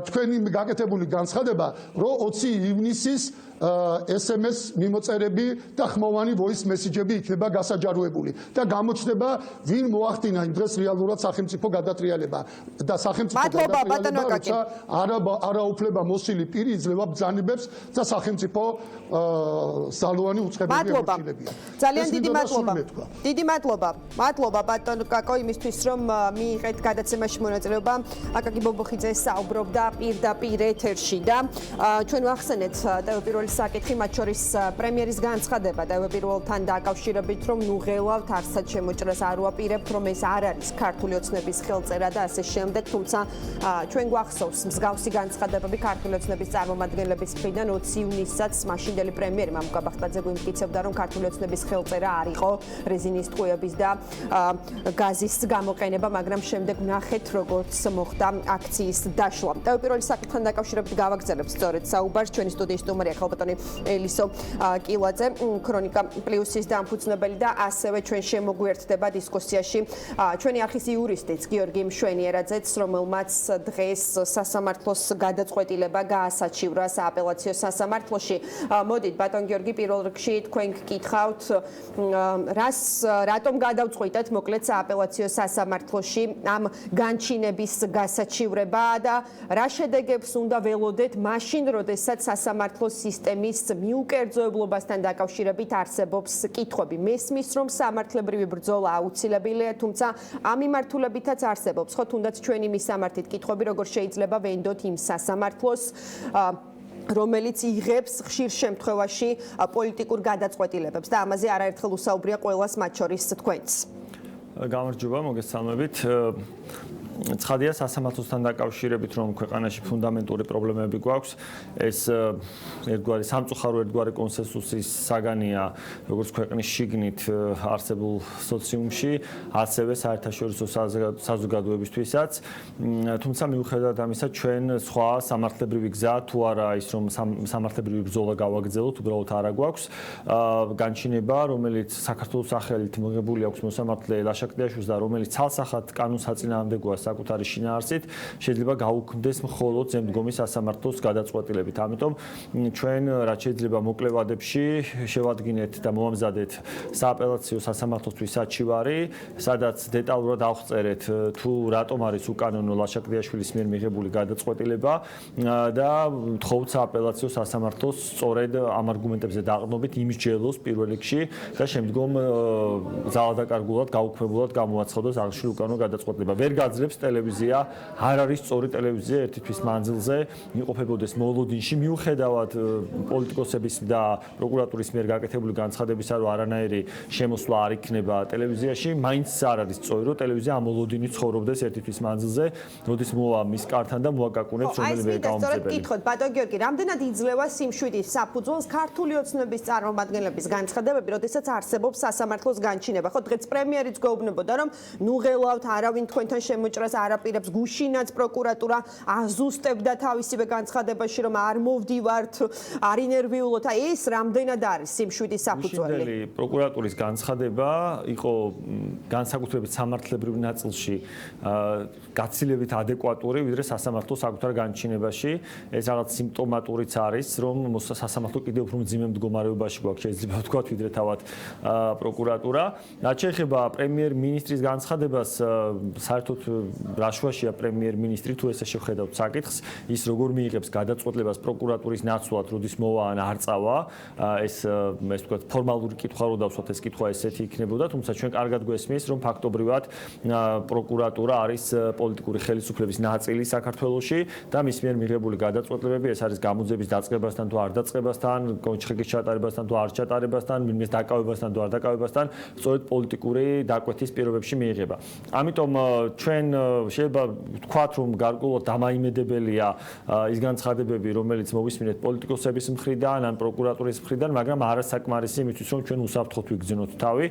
თქვენი გაკეთებული განცხადება, რომ 20 ივნისის SMS მიმოწერები და ხმოვანი voice message-ები იქნება გასაჯაროებული და გამოჩნდება ვინ მოახდინა იმ დღეს რეალურად სახელმწიფო გადატრიალება და სახელმწიფო გადატრიალება არაუფლება მოსილი პირი იძლევა ბრძანებებს და სახელმწიფო ზალოვანი უწყებები ემორჩილებიან. ძალიან დიდი მადლობა. დიდი მადლობა. მადლობა ბატონ კაკო იმისთვის რომ მიიღეთ გადაცემაში მონაწილეობა. აკაკი ბობოხიძე საუბრობდა პირდაპირ ეთერში და ჩვენ ვახსენეთ პირველი საკითხი, მათ შორის პრემიერის განცხადება თავდაპირველთან დაკავშირებით, რომ ნუ ღელავთ არსად შემოჭრას არ ვაპირებთ, რომ ეს არ არის ქართული ოცნების ხელწერა და ასე შემდეგ, თუმცა ჩვენ გვახსოვს მსგავსი განცხადებები ქართული ოცნების წარმომადგენლების მხრიდან 20 ივნისსაც მაშინდელი პრემიერი მამუკა ბახტაძე გვიმტკიცებდა, რომ ქართული ოცნების ხელწერა არ იყო რეზინის ტყუების და გაზის გამოყენება, მაგრამ შემდეგ ნახეთ, როგორც მოხდა აქციის დაშლა. თავდაპირველი საკითხთან დაკავშირებით გავაგრძელებ სწორედ საუბარს ჩვენი სტუდიის სტუმარია ხალბატონი ელისო კილაძე, ქრონიკა პლუსის დამფუძნებელი და ასევე ჩვენ შემოგვიერთდება დისკუსიაში ჩვენი არხის იურისტიც გიორგი მშვენიერაძეც, რომელმაც დღეს სასამართლოს გადაწყვეტილება გაასაჩივრა სააპელაციო სასამართლოში. მოდით ბატონ გიორგი, პირველ რიგში თქვენ გკითხავთ, რატომ გადავწყვიტეთ მოკლედ სააპელაციო სასამართლოში ამ განჩინების გასაჩივრება და რა შედეგებს უნდა ველოდეთ მაშინ, როდესაც სასამართლოს სისტემის მიუკერძოებლობასთან დაკავშირებით არსებობს კითხვები. მესმის, რომ სამართლებრივი ბრძოლა აუცილებელია, თუმცა ამ მიმართულებითაც არსებობს ხო თუნდაც ჩვენი მისამართით კითხვები, როგორ შეიძლება ვენდოთ იმ სასამართლოს რომელიც იღებს ხშირ შემთხვევაში პოლიტიკურ გადაწყვეტილებებს და ამაზე არაერთხელ უსაუბრია ყველას, მათ შორის თქვენც. გამარჯობა, მოგესალმებით. ცხადია სასამართლოსთან დაკავშირებით, რომ ქვეყანაში ფუნდამენტური პრობლემები გვაქვს, ეს ერთგვარი სამწუხარო ერთგვარი კონსენსუსის საგანია, როგორც ქვეყნის შიგნით არსებულ სოციუმში, ასევე საერთაშორისო საზოგადოებისთვისაც. თუმცა მიუხედავად ამისა, ჩვენ სხვა სამართლებრივი გზა თუ არა ის, რომ სამართლებრივი ბრძოლა გავაგრძელოთ, უბრალოდ არა გვაქვს. განჩინება, რომელიც საქართველოს სახელით მიღებული აქვს მოსამართლე ლაშაკ-დიაშვილს და რომელიც ცალსახად კანონსაწინააღმდეგოა საკუთარი შინაარსით, შეიძლება გაუქმდეს მხოლოდ ზემდგომი სასამართლოს გადაწყვეტილებით. ამიტომ ჩვენ რაც შეიძლება მოკლე ვადებში შევადგინეთ და მოამზადეთ სააპელაციო სასამართლოსთვის საჩივარი, სადაც დეტალურად ავწერეთ თუ რატომ არის უკანონო ლაშაკ-დიაშვილის მიერ მიღებული გადაწყვეტილება და ვთხოვთ სააპელაციო სასამართლოს სწორედ ამ არგუმენტებზე დაყრდნობით იმსჯელოს პირველ რიგში და შემდგომ ძალადაკარგულად გაუქმებულად გამოაცხადოს აღნიშნული უკანონო გადაწყვეტილება. ვერ გაძლევს ტელევიზია, არ არის სწორი ტელევიზია ერთი თვის მანძილზე იმყოფებოდეს მოლოდინში, მიუხედავად პოლიტიკოსების და პროკურატურის მიერ გაკეთებული განცხადებისა, რომ არანაირი შემოსვლა არ იქნება ტელევიზიაში, მაინც არ არის სწორი, რომ ტელევიზია ამ მოლოდინით ცხოვრობდეს ერთი თვის მანძილზე, როდის მოვა მის კართან და მოაკაკუნებს რომელიმე გამომძებელი. კითხოთ, ბატონ გიორგი, რამდენად იძლევა სიმშვიდის საფუძველს ქართული ოცნების წარმომადგენლების განცხადებები, როდესაც არსებობს სასამართლოს განჩინება. ხო, დღეს პრემიერიც გვეუბნებოდა, რომ ნუ ღელავთ, არავინ თქვენთან შემოჭრას არ აპირებს, გუშინაც პროკურატურა აზუსტებდა თავისივე განცხადებაში, რომ არ მოვდივართ, არ ინერვიულოთ. აი ეს რამდენად არის სიმშვიდის საფუძველი? გუშინდელი პროკურატურის განცხადება იყო განსაკუთრებით სამართლებრივ ნაწილში გაცილებით ადეკვატური, ვიდრე სასამართლოს საკუთარ განჩინებაში. ეს რაღაც სიმპტომატურიც არის, რომ სასამართლო კიდევ უფრო მძიმე მდგომარეობაში გვაქვს, შეიძლება ვთქვათ, ვიდრე თავად პროკურატურა. რაც შეეხება პრემიერ-მინისტრის განცხადებას, საერთოდ რაშვაშია პრემიერ-მინისტრი თუ ესე შევხედავთ საკითხს, ის როგორ მიიღებს გადაწყვეტილებას პროკურატურის ნაცვლად, როდის მოვა ან არ წავა, ეს ვთქვათ ფორმალური კითხვა რო დავსვათ, ეს კითხვა ესეთი იქნებოდა, თუმცა ჩვენ კარგად გვესმის, რომ ფაქტობრივად პროკურატურა არის პოლიტიკური ხელისუფლების ნაწილი საქართველოში და მის მიერ მიღებული გადაწყვეტილებები, ეს არის გამოძიების დაწყებასთან თუ არ დაწყებასთან, კონჩხეკის ჩატარებასთან თუ არ ჩატარებასთან, მის დაკავებასთან თუ არ დაკავებასთან, სწორედ პოლიტიკური დაკვეთის პირობებში მიიღება. ამიტომ ჩვენ შეიძლება ვთქვათ, რომ გარკვეულად დამაიმედებელია ის განცხადებები, რომელიც მოვისმინეთ პოლიტიკოსების მხრიდან ან პროკურატურის მხრიდან, მაგრამ არასაკმარისი იმისთვის, რომ ჩვენ უსაფრთხოდ ვიგრძნოთ თავი.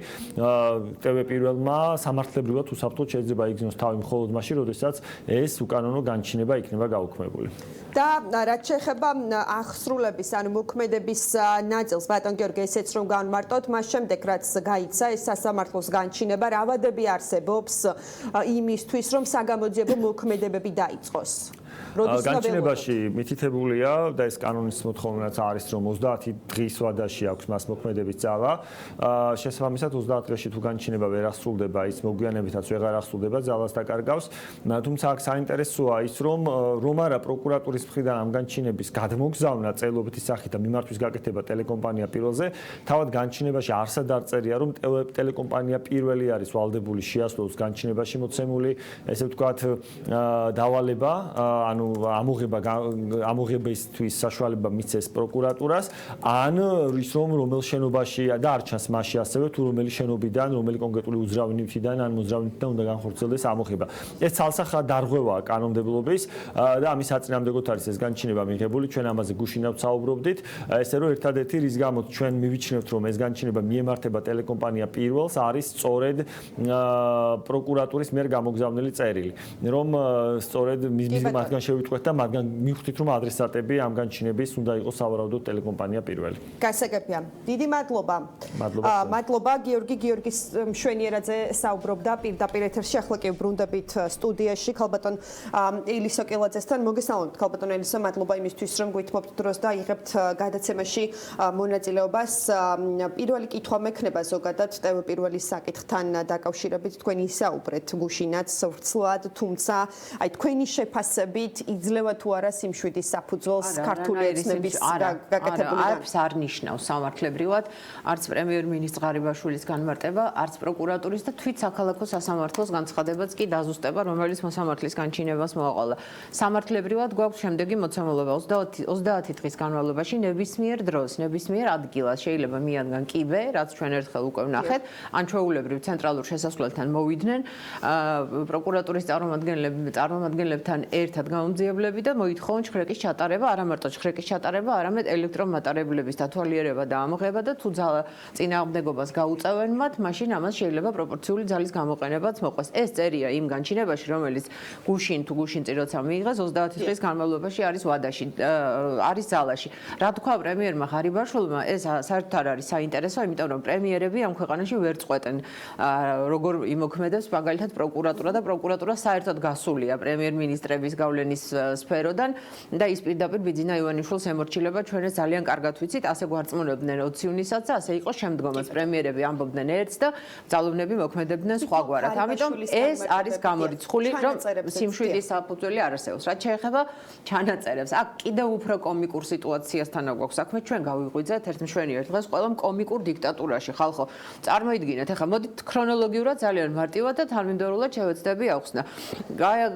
ტვ-პირველმა სამართლებრივად უსაფრთხოდ შეიძლება იგრძნოს თავი მხოლოდ მაშინ, როდესაც ეს უკანონო განჩინება იქნება გაუქმებული. და რაც შეეხება აღსრულების ან მოქმედების ნაწილს, ბატონ გიორგი, ესეც რომ განმარტოთ, მას შემდეგ რაც გაიცა ეს სასამართლოს განჩინება, რა ვადები არსებობს იმისთვის, რომ საგამოძიებო მოქმედებები დაიწყოს? განჩინებაში მითითებულია და ეს კანონის მოთხოვნაც არის, რომ 30 დღის ვადაში აქვს მას მოქმედების ძალა. შესაბამისად 30 დღეში თუ განჩინება ვერ აღსრულდება, ის მოგვიანებითაც ვეღარ აღსრულდება, ძალას დაკარგავს. თუმცა აქ საინტერესოა ის, რომ არა პროკურატურის მხრიდან ამ განჩინების გადმოგზავნა წელობითი სახით და მიმართვის გაკეთება ტელეკომპანია პირველზე, თავად განჩინებაში არსად არ წერია, რომ ტელეკომპანია პირველი არის ვალდებული შეასრულოს განჩინებაში მოცემული, ესე ვთქვათ, დავალება ანუ ამოღებისთვის საშუალება მიცეს პროკურატურას, ან ის რომელ შენობაში და არ ჩანს მასში ასევე თუ რომელი შენობიდან, რომელი კონკრეტული უძრავნითიდან ან მოძრავნითიდან უნდა განხორციელდეს ამოღება. ეს ცალსახა დარღვევაა კანონმდებლობის და ამის საწინააღმდეგოდ არის ეს განჩინება მიღებული. ჩვენ ამაზე გუშინავ საუბრობდით. ესე რომ ერთადერთი რის გამოც ჩვენ მივიჩნევთ, რომ ეს განჩინება მიემართება ტელეკომპანია პირველს, არის სწორედ პროკურატურის მიერ გამოგზავნილი წერილი, რომ სწორედ მათგან შევიტყვეთ და მათგან მივხვდით, რომ ადრესატები ამ განჩინების უნდა იყოს სავარაუდოდ ტელეკომპანია პირველი. გასაგებია. დიდი მადლობა. მადლობა გიორგი მშვენიერაძე საუბრობდა პირდაპირ ეთერში. ახლა კი ვბრუნდებით სტუდიაში ქალბატონ ელისო კილაძესთან. მოგესალმებით ქალბატონ ელისო, მადლობა იმისთვის, რომ გვითმობთ დროს და იღებთ გადაცემაში მონაწილეობას. პირველი კითხვა მექნება ზოგადად ტევ პირველის საკითხთან დაკავშირებით. თქვენ ისაუბრეთ გუშინაც ვრცლად, თუმცა აი თქვენი შეფასებით იძლევა თუ არა სიმშვიდის საფუძველს ქართული ეთნების გაკეთებულიდან? არც არ ნიშნავს სამართლებრივად, არც პრემიერ-მინისტრ ღარიბაშვილის განმარტება, არც პროკურატურის და თვით საქალაქო სასამართლოს განცხადებაც კი დაზუსტება, რომელიც მოსამართლის განჩინებას მოაყოლა. სამართლებრივად გვაქვს შემდეგი მოცემულობა 30 დღის განმავლობაში ნებისმიერ დროს, ნებისმიერ ადგილას შეიძლება მიადგან კიბე, რაც ჩვენ ერთხელ უკვე ვნახეთ, ან ჩვეულებრივ ცენტრალურ შესასვლელთან მოვიდნენ პროკურატურის წარმომადგენლებთან ერთად გაუმძიებლები და მოითხოვონ ჩხრეკის ჩატარება, არა მარტო ჩხრეკის ჩატარება, არამედ ელექტრომატარებლების დათვალიერება და ამოღება და თუ წინააღმდეგობას გაუწევენ მათ, მაშინ ამას შეიძლება პროპორციული ძალის გამოყენებაც მოყვეს. ეს წერია იმ განჩინებაში, რომელიც გუშინ წიროცა მიიღეს 30 დღის განმავლობაში არის ვადაში, არის ძალაში. რა თქვა პრემიერმა ღარიბაშვილმა, ეს საერთოდ არ არის საინტერესო, იმიტომ რომ პრემიერები ამ ქვეყანაში ვერ წყვეტენ როგორ იმოქმედებს მაგალითად პროკურატურა და პროკურატურა საერთოდ გასულია პრემიერ-მინისტრების გავლენის სფეროდან და ის პირდაპირ ბიძინა ივანიშვილს ემორჩილება, ჩვენ ეს ძალიან კარგად ვიცით, ასე გვარწმუნებდნენ 20 ივნისაც და ასე იყო შემდგომაც პრემიერები ამბობდნენ ერთს და ძალოვნები მოქმედებდნენ სხვაგვარად. ამიტომ ეს არის გამორიცხული, რომ სიმშვიდის საფუძველი არ არსებობს. რაც შეეხება ჩანაწერებს, აქ კიდევ უფრო კომიკურ სიტუაციასთან გვაქვს საქმე, ჩვენ გავიღვიძეთ ერთ მშვენიერ დღეს ყველამ კომიკურ დიქტატურაში. ხალხო, წარმოიდგინეთ, ახლა მოდით ქრონოლოგიურად ძალიან მარტივად და თანმიმდევრულად შევეცდები ახსნა.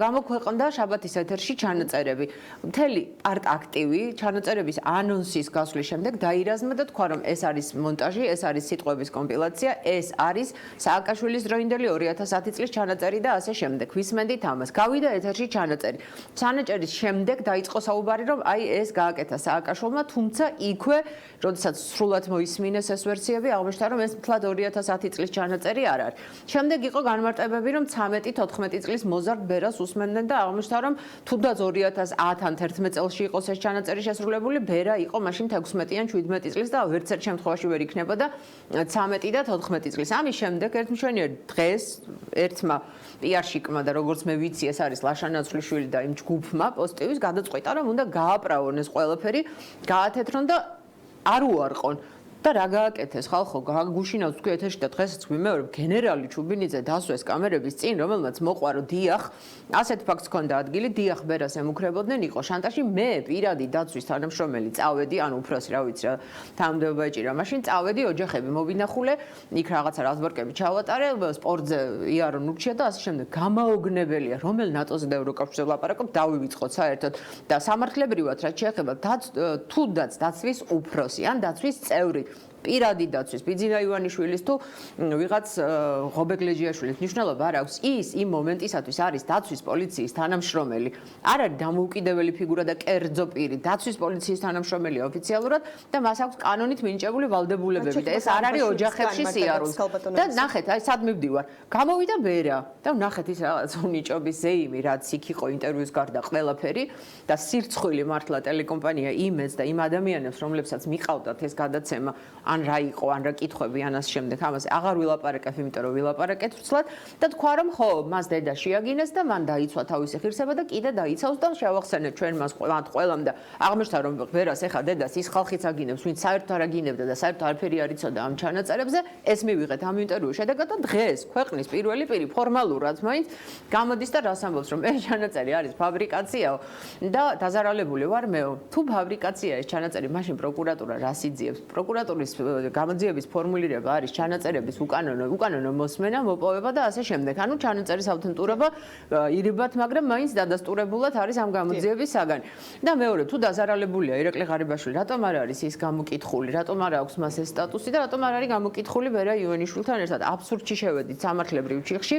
გამოქვეყნდა შაბათის ეთერში ჩანაწერები. მთელი პარტ-აქტივი ჩანაწერების ანონსის გასვლის შემდეგ დაირაზმა და თქვა, რომ ეს არის მონტაჟი, ეს არის სიტყვების კომპილაცია, ეს არის სააკაშვილის დროინდელი 2010 წლის ჩანაწერი და ასე შემდეგ. ვისმენდით ამას. გავიდა ეთერში ჩანაწერი. ჩანაწერის შემდეგ დაიწყო საუბარი, რომ აი ეს გააკეთა სააკაშვილმა, თუმცა იქვე, როდესაც სრულად მოისმინეს ეს ვერსიები, აღმოჩნდა, რომ ეს მთლად 2010 წლის ჩანაწერი არ არის. შემდეგ იყო განმარტებები, რომ 13-14 წლის მოზარდ ბერას უსმენდნენ და აღმოჩნდა, რომ თუნდაც 2010-ან 11 წელს იყოს ეს ჩანაწერი შესრულებული, ბერა იყო მაშინ 16-ან 17 წლის და ვერც ერთ შემთხვევაში ვერ იქნებოდა 13 და 14 წლის. ამის შემდეგ ერთ მშვენიერ დღეს ერთმა პიარშიკმა და როგორც მე ვიცი, ეს არის ლაშა ნაცვლიშვილი და იმ ჯგუფმა პოზიტივის გადაწყვეტა, რომ უნდა გააправონ ეს ყველაფერი, გაათეთრონ და არ უარყონ. და რა გააკეთეს ხალხო, გუშინავს თქვი ეთერში და დღესაც გვიმეორებ, გენერალი ჩუბინიძე დასვეს კამერების წინ, რომელმაც მოყვა, რომ დიახ, ასეთ ფაქტს ჰქონდა ადგილი, დიახ, ბერას ემუქრებოდნენ, იყო შანტაჟი, მე პირადი დაცვის თანამშრომელი წავედი, ანუ უფროსი, რა ვიცი რა, თანამდებობა ეჭირა, მაშინ წავედი, ოჯახები მოვინახულე, იქ რაღაცა რაზვორკები ჩავატარე, სპორტზე იარონ ურჩია და ასე შემდეგ. გამაოგნებელია, რომელ ნატოზე და ევროკავშირზე ვლაპარაკობ, დავივიწყოთ საერთოდ და სამართლებრივად რაც შეეხება თუნდაც დაცვის უფროსი ან დაცვის წევრი პირადი დაცვის ბიძინა ივანიშვილის თუ ვიღაც ღობე გლეჯიაშვილის მნიშვნელობა არ აქვს. ის იმ მომენტისათვის არის დაცვის პოლიციის თანამშრომელი. არ არის დამოუკიდებელი ფიგურა და კერძო პირი. დაცვის პოლიციის თანამშრომელი ოფიციალურად და მას აქვს კანონით მინიჭებული ვალდებულებები და ეს არ არის ოჯახებში სიარულს. და ნახეთ, აი სად მივდივარ. გამოვიდა ბერა და ნახეთ ის რაღაც უნიჭობის ზეიმი, რაც იქ იყო ინტერვიუს გარდა ყველაფერი და სირცხვილი მართლა ტელეკომპანია იმედს და იმ ადამიანებს, რომლებსაც მიყავდათ ეს გადაცემა ან რა იყო, ან რა კითხვები, ან ამ შემდეგ ამაზე აღარ ვილაპარაკებ, იმიტომ რომ ვილაპარაკეთ ვრცლად და თქვა რომ ხო, მას დედა შეაგინეს და მან დაიცვა თავისი ღირსება და კიდე დაიცავს და შევახსენეთ ჩვენ მას ყველამ და აღმოჩნდა რომ ბერას ეხა დედას ის ხალხიც აგინებს, ვინც საერთოდ არ აგინებდა და საერთოდ არაფერი არ იცოდა ამ ჩანაწერებზე, ეს მივიღეთ ამ ინტერვიუს შედეგად და დღეს ქვეყნის პირველი პირი ფორმალურად მაინც გამოდის და რას ამბობს რომ ეს ჩანაწერი არის ფაბრიკაციაო და დაზარალებული ვარ მეო. თუ ფაბრიკაცია ეს ჩანაწერი, მაშინ პროკურატურა რას იძიებს? პროკურატურის გამოძიების ფორმულირება არის ჩანაწერების უკანონო მოსმენა, მოპოვება და ასე შემდეგ. ანუ ჩანაწერის ავთენტურობა ირიბად, მაგრამ მაინც დადასტურებულად არის ამ გამოძიების საგანი. და მეორე, თუ დაზარალებულია ირაკლი ღარიბაშვილი, რატომ არ არის ის გამოკითხული, რატომ არ აქვს მას ეს სტატუსი და რატომ არ არის გამოკითხული ვერა ივანიშვილთან ერთად? აბსურდში შევედით სამართლებრივ ჩიხში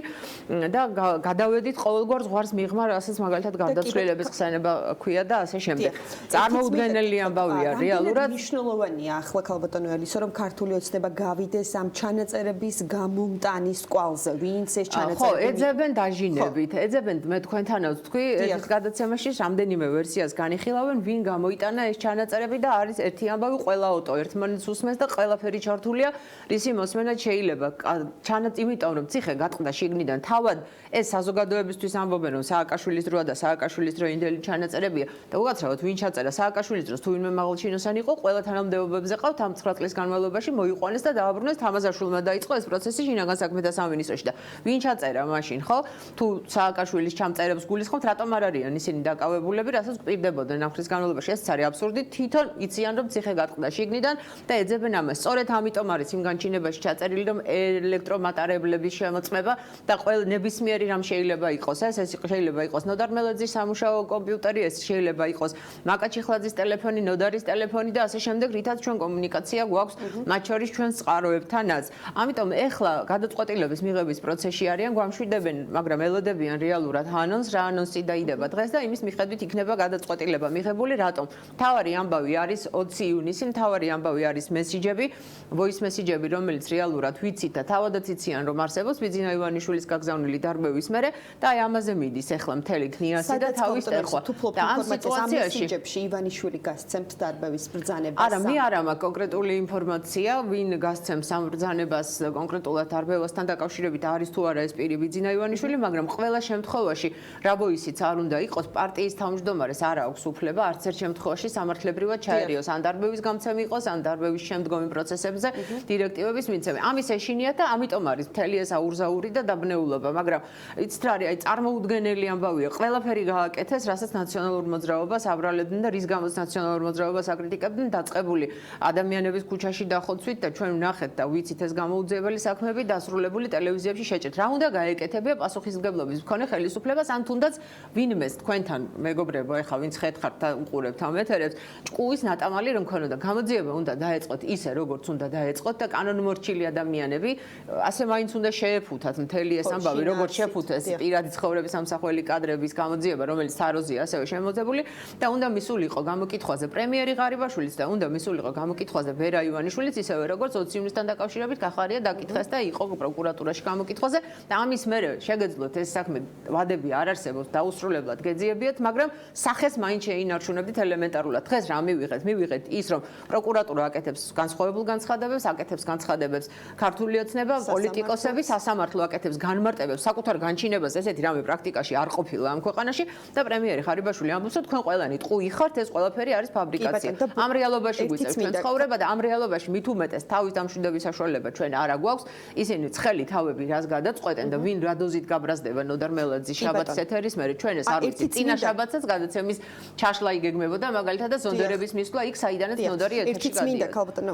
და გადავედით ყოველგვარ ზღვარს მიღმა, რასაც მაგალითად გარდაცვლილების ხსენება ქვია და ასე შემდეგ. წარმოუდგენელი ამბავია რეალურად. მნიშვნელოვანია ახლა ქალბატონო ელისო, რომ ქართული ოცნება გავიდეს ამ ჩანაწერების გამომტანის კვალზე. ვინც ეს ჩანაწერები? ხო, ეძებენ დაჟინებით. ეძებენ მე თქვენთანაც თქვი, ეს გადაცემაში რამდენიმე ვერსიას განიხილავენ, ვინ გამოიტანა ეს ჩანაწერები და არის ერთი ამბავი, ყველა ოტო ერთმანეთს უსმენს და ყველაფერი ჩართულია, რისი მოსმენა შეიძლება. იმიტომ რომ ციხე გატყდა შიგნიდან თავად ეს საზოგადოებისთვის ამბობენ რომ სააკაშვილის დროა და სააკაშვილის დრო ინდელი ჩანაწერებია და უკაცრავად ვინ ჩაწერა სააკაშვილის დროს თუ ვინმე მაღალჩინოსანი იყო ყველა თანამდებობებზე ყავთ ამ 9 წლის განმავლობაში მოიყვანეს და დააბრუნეს თამაზაშვილმა დაიწყო ეს პროცესი შინაგან საქმეთა სამინისტროში და ვინ ჩაწერა მაშინ ხო თუ სააკაშვილის ჩამწერებს გულისხმობთ რატომ არ არიან ისინი დაკავებულები რასაც გვპირდებოდნენ ამ ხრის განმავლობაში ეს არის აბსურდი თვითონ იციან რომ ციხე გატყდა შიგნიდან და ეძებენ ამას სწორედ ამიტომ არის იმ განჩინებაში ჩაწერილი რომ ელექტრომატარებლების შემოწმება და ყველა ნებისმიერი რამ შეიძლება იყოს ეს შეიძლება იყოს ნოდარ მელეძის სამუშაო კომპიუტერი ეს შეიძლება იყოს მაკაჩიხლაძის ტელეფონი ნოდარის ტელეფონი და ასე შემდეგ რითაც ჩვენ კომუნიკაცია გვაქვს მათ შორის ჩვენ წყაროებთანაც ამიტომ ეხლა გადაწყვეტილების მიღების პროცესში არიან გვამშვიდებენ მაგრამ ელოდებიან რეალურად ანონს რა ანონსი დაიდება დღეს და იმის მიხედვით იქნება გადაწყვეტილება მიღებული რატომ თავარი ამბავი არის 20 ივნისი თავარი ამბავი არის მესიჯები voice message-ები რომელიც რეალურად ვიცით და თავადაც იციან რომ არსებობს ბიძინა ივანიშვილის გაგზავნილი დარბევის მერე და აი ამაზე მიდის ახლა მთელი ქნიასი და თავის ეხვა და ამ სიტუაციაში ივანიშვილი გასცემს დარბევის ბრძანებას არა მე არ მაქვს კონკრეტული ინფორმაცია ვინ გასცემს ამ ბრძანებას კონკრეტულად დარბევასთან დაკავშირებით არის თუ არა ეს პირი ბიძინა ივანიშვილი მაგრამ ყველა შემთხვევაში რა voice-იც არ უნდა იყოს პარტიის თავმჯდომარეს არ აქვს უფლება არც ერთ შემთხვევაში სამართლებრივად ჩაერიოს ან დარბევის გამცემი იყოს ან დარბევის შემდგომი პროცესებზე დირექტივების მიცემა ამის ეშინია და ამიტომ არის მთელი ეს აურზაური და დაბნეულობა მაგრამ იცით რა არის აი წარმოუდგენელი ამბავია ყველაფერი გააკეთეს რასაც ნაციონალურ მოძრაობას აბრალებდნენ და რის გამოც ნაციონალურ მოძრაობას აკრიტიკებდნენ დაწყებული ადამიანების ქუჩაში დახოცვით და ჩვენ ვნახეთ და ვიცით ეს გამოუძიებელი საქმეები დასრულებული ტელევიზიებში შეჭრეთ რა უნდა გაეკეთებია პასუხისმგებლობის მქონე ხელისუფლებას ან თუნდაც ვინმეს თქვენთან მეგობრებო ეხლა ვინც ხეთხართ და უყურებთ ამ ეთერებს ჭკუის ნატამალი რომ ქონოდა გამოძიება უნდა დაეწყოთ ისე როგორც უნდა დაეწყოთ და კანონმორჩილი ადამიანები ასე მაინც უნდა შეეფუთათ მთელი ეს ამბავი როგორც შეფუთეს პირადი ცხოვრების სამსახველი კადრების გამოძიება რომელიც თაროზია ასევე შემოძებული და უნდა მისულიყო გამოკითხვაზე პრემიერი ღარიბაშვილიც და უნდა მისულიყო გამოკითხვაზე ვერა ივანიშვილიც ისევე როგორც 20 ივნისთან დაკავშირებით გახარია დაკითხეს და იყო პროკურატურაში გამოკითხვაზე და ამის მერე შეგეძლოთ ეს საქმე ვადები არ არსებობს დაუსრულებლად გეძიებიათ მაგრამ სახეს მაინც შეინარჩუნებდით ელემენტარულად დღეს რა მივიღეთ ის რომ პროკურატურა აკეთებს განსხვავებულ განცხადებებს აკეთებს განცხადებებს ქართული ოცნება პოლიტიკოსები სასამართლო აკეთებს განმარტებებს საკუთარ განჩინებას ესეთი რამე პრაქტიკაში არ ყოფილა ამ ქვეყანაში და პრემიერი ღარიბაშვილი ამბობს რომ თქვენ ყველანი ტყუი ხართ ეს ყველაფერი არის ფაბრიკაცია ამ რეალობაში გვიწევს ჩვენ ცხოვრება და ამ რეალობაში მით უმეტეს თავის დამშვიდების საშუალება ჩვენ არ აგვაქვს ისინი ცხელი თავები რას გადაწყვეტენ და ვინ რა დოზით გაბრაზდება ნოდარ მელაძის შაბათის ეთერის მერე ჩვენ ეს არ ვიცით წინა შაბათსაც გადაცემის ჩაშლა იგეგმებოდა მაგალითად და ზონდერების მისვლა იქ საიდანაც ნოდარი ეთერში გადიოდა მინდა ქალბატონო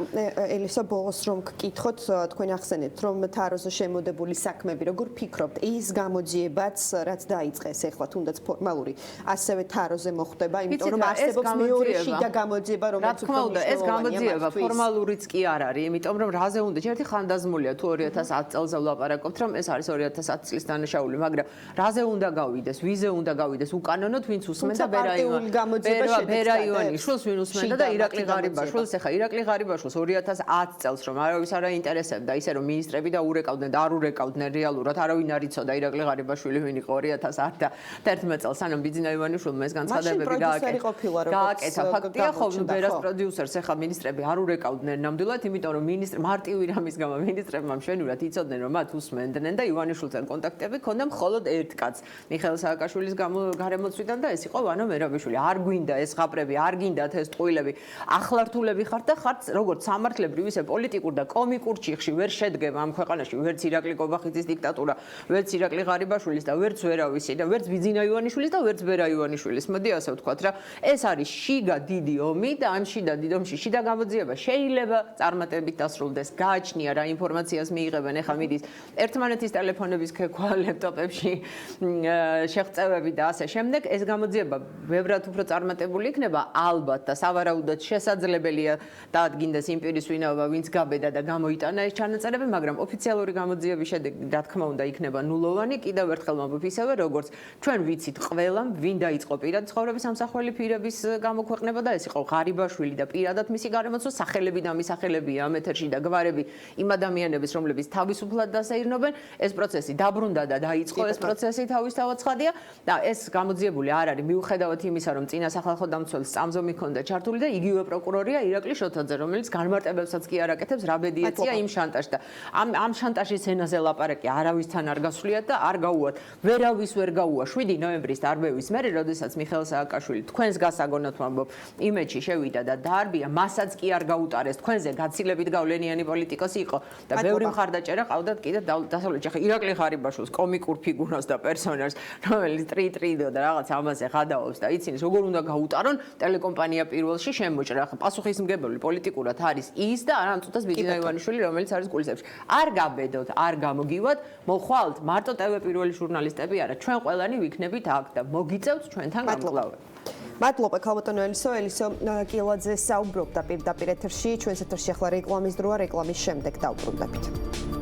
ელისო ბოლოს რომ გკითხოთ თქვენ ახსენებთ რომ თაროზე შემოდებული საქმეები როგორ ფიქრობთ ის გამოძიებაც რაც დაიწყეს ეხლა თუნდაც ფორმალური ასევე თაროზე მოხდება იმიტომ რომ არსებობს მეორე შიდა გამოძიება რომელიც რა თქმა უნდა ეს გამოძიება ფორმალურიც კი არ არის იმიტომ რომ რაზე უნდა ერთი ხანდაზმულია თუ 2010 წელზე ვლაპარაკობთ რომ ეს არის 2010 წლის დანაშაული მაგრამ რაზე უნდა გავიდეს ვიზე უნდა გავიდეს უკანონოდ ვინც უსმენდა ბერა ივანიშვილს ვინ უსმენდა და ირაკლი ღარიბაშვილს ეხა ირაკლი ღარიბაშვილს 2010 წელს რომ არავის არ აინტერესებდა ისე რომ მინისტრები და ურეკავდნენ და არ ურეკავდნენ რეალურად არავინ არ იცოდა ირაკლი ღარიბაშვილი ვინ იყო 2010 და 11 წელს სანამ ბიძინა ივანიშვილმა ეს განცხადებები გააკეთა ფაქტია ხო ბერას პროდიუსერს ეხა მინისტრები არ ურეკავდნენ ნამდვილად იმიტომ რომ მარტივი რამის გამო მინისტრებმა მშვენივრად იცოდნენ რომ მათ უსმენდნენ და ივანიშვილთან კონტაქტები ქონდა მხოლოდ ერთ კაცს მიხეილ სააკაშვილის გარემოცვიდან და ეს იყო ვანო მერაბიშვილი არ გვინდა ეს ღაბრები არ გინდათ ეს ტყუილები ახლართულები ხართ და ხართ როგორც სამართლებრივ ისე პოლიტიკურ და კომიკურ ჩიხში ვერ შედგება ამ ქვეყანაში ვერც ირაკლი კობახიძის დიქტატურა ვერც ირაკლი ღარიბაშვილის და ვერც ვერავისი და ვერც ბიძინა ივანიშვილის და ვერც ბერა ივანიშვილის მოდი ასე ვთქვათ რა ეს არის შიგა დიდი ომი და ამ შიდა დიდ ომში შიდა გამოძიება შეიძლება შეიძლება წარმატებით დასრულდეს. გააჩნია რა ინფორმაციას მიიღებენ, ეხლა მიდის ერთმანეთის ტელეფონების ქექვა, ლეპტოპებში შეღწევები და ასე შემდეგ. ეს გამოძიება ბევრად უფრო წარმატებული იქნება ალბათ და სავარაუდოდ შესაძლებელია დაადგინდეს იმ პირის ვინაობა, ვინც გაბედა და გამოიტანა ეს ჩანაწერები, მაგრამ ოფიციალური გამოძიების შედეგი რა თქმა უნდა იქნება ნულოვანი. კიდევ ერთხელ ვამბობ ისევე, როგორც ჩვენ ვიცით ყველამ, ვინ დაიწყო პირად ცხოვრების სამსახველი პირების გამოქვეყნება და ეს იყო ღარიბაშვილი და პირადად მისი გარემოცვა, სახელები და მისახელებია ამ ეთერში და გვარები იმ ადამიანების, რომლებიც თავისუფლად დასეირნობენ. ეს პროცესი დაბრუნდა და დაიწყო ეს პროცესი თავისთავად ცხადია და ეს გამოძიებული არ არის მიუხედავად იმისა, რომ წინა სახალხო დამცველს წამზომი ჰქონდა ჩართული და იგივე პროკურორია ირაკლი შოთაძე, რომელიც განმარტებებსაც კი არ აკეთებს, რა ბედიეთია იმ შანტაჟს და ამ შანტაჟის ენაზე ლაპარაკი არავისთან არ გასულიათ და არ გაუვათ. ვერავის ვერ გაუვა 7 ნოემბრის დარბევის მერე, როდესაც მიხეილ სააკაშვილი თქვენს გასაგონად ვამბობ, იმედში შევიდა და დაარბია, მასაც კი არ გაუტარეს, თქვენზე გაცილებით გავლენიანი პოლიტიკოსი იყო და ბევრი მხარდაჭერა ყავდათ კიდევ დასავლეთში. ახლა ირაკლი ღარიბაშვილს კომიკურ ფიგურას და პერსონაჟს, რომელიც ტრიტრიდო და რაღაც ამაზე გადაობს და იცინეს, როგორ უნდა გაუტარონ ტელეკომპანია პირველში შემოჭრა. ახლა პასუხისმგებელი პოლიტიკურად არის ის და არა ამწუთას ბიძინა ივანიშვილი, რომელიც არის კულისებში. არ გაბედოთ, არ გამოგივათ, მოხვალთ მარტო TV პირველი ჟურნალისტები არა, ჩვენ ყველანი ვიქნებით აქ და მოგიწევთ ჩვენთან გამკლავება. მადლობა ქალბატონო ელისო კილაძე საუბრობდა პირდაპირ ეთერში, ჩვენს ეთერში ახლა რეკლამის დროა, რეკლამის შემდეგ დავბრუნდებით.